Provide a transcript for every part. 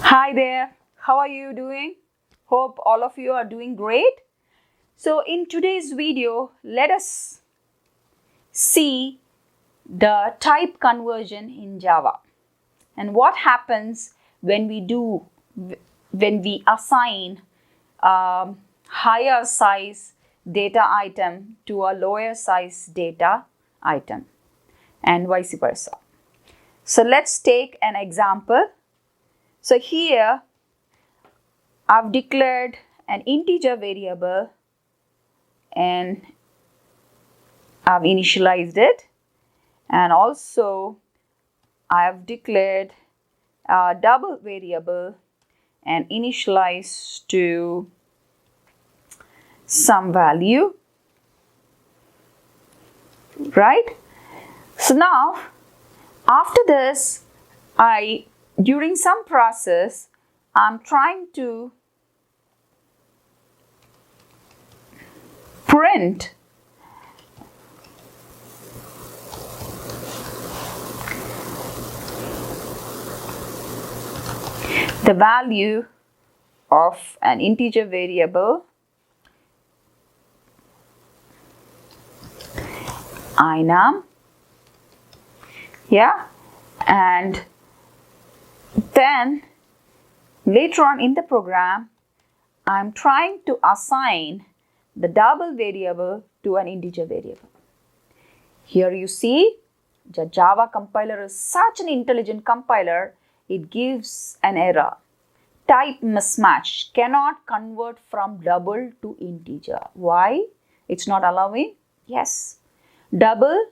Hi there, how are you doing? Hope all of you are doing great. So in today's video, let us see the type conversion in Java and what happens when we assign higher size data item to a lower size data item and vice versa. So let's take an example. So here I've declared an integer variable and I've initialized it, and also I've declared a double variable and initialized to some value, right? So now after this, during some process I'm trying to print the value of an integer variable inum, and then later on in the program I'm trying to assign the double variable to an integer variable. Here you see the Java compiler is such an intelligent compiler, it gives an error. Type mismatch, cannot convert from double to integer. Why? It's not allowing? Yes. Double,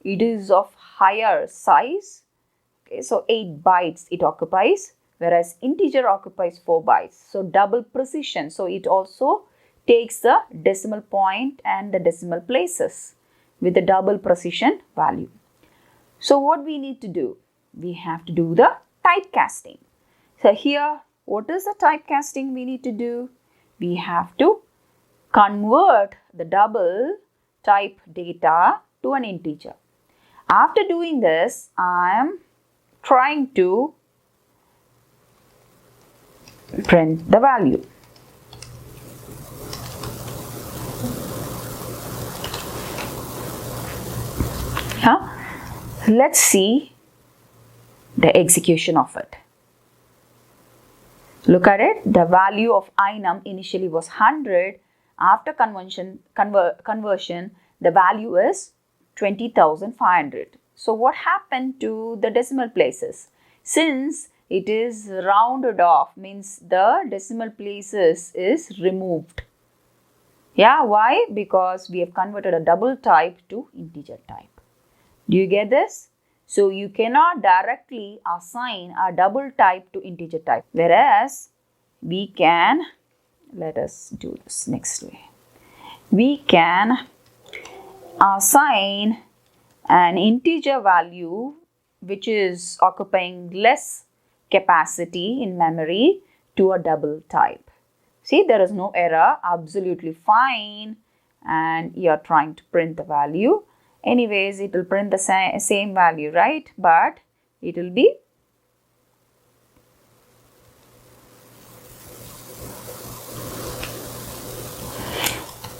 it is of higher size. Okay, so 8 bytes it occupies, whereas integer occupies 4 bytes. So double precision. So it also takes the decimal point and the decimal places with the double precision value. So what we need to do? We have to do the typecasting. So here, what is the typecasting we need to do? We have to convert the double type data to an integer. After doing this, I am trying to print the value. Let's see the execution of it. Look at it. The value of inum initially was 100. After conversion, the value is 20,500. So what happened to the decimal places? Since it is rounded off, means the decimal places is removed. Why? Because we have converted a double type to integer type. Do you get this? So you cannot directly assign a double type to integer type, whereas we can, let us do this next way. We can assign an integer value which is occupying less capacity in memory to a double type. See, there is no error, absolutely fine, and you are trying to print the value. Anyways, it will print the same value, right? But it will be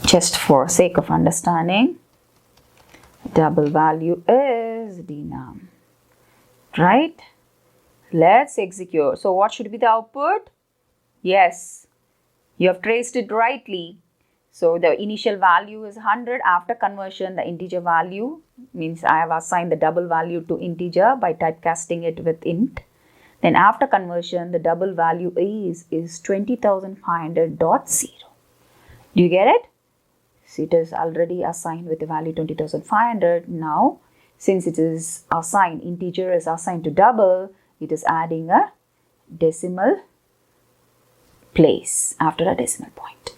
just for sake of understanding, double value is denom, right? Let's execute. So what should be the output? Yes, you have traced it rightly. So the initial value is 100. After conversion, the integer value means I have assigned the double value to integer by typecasting it with int. Then after conversion, the double value is 20,500.0. Do you get it? So it is already assigned with the value 20,500. Now, since it is assigned, integer is assigned to double, it is adding a decimal place after a decimal point.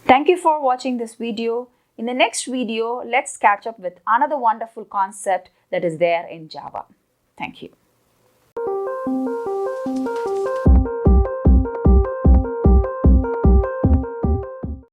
Thank you for watching this video. In the next video, let's catch up with another wonderful concept that is there in Java. Thank you.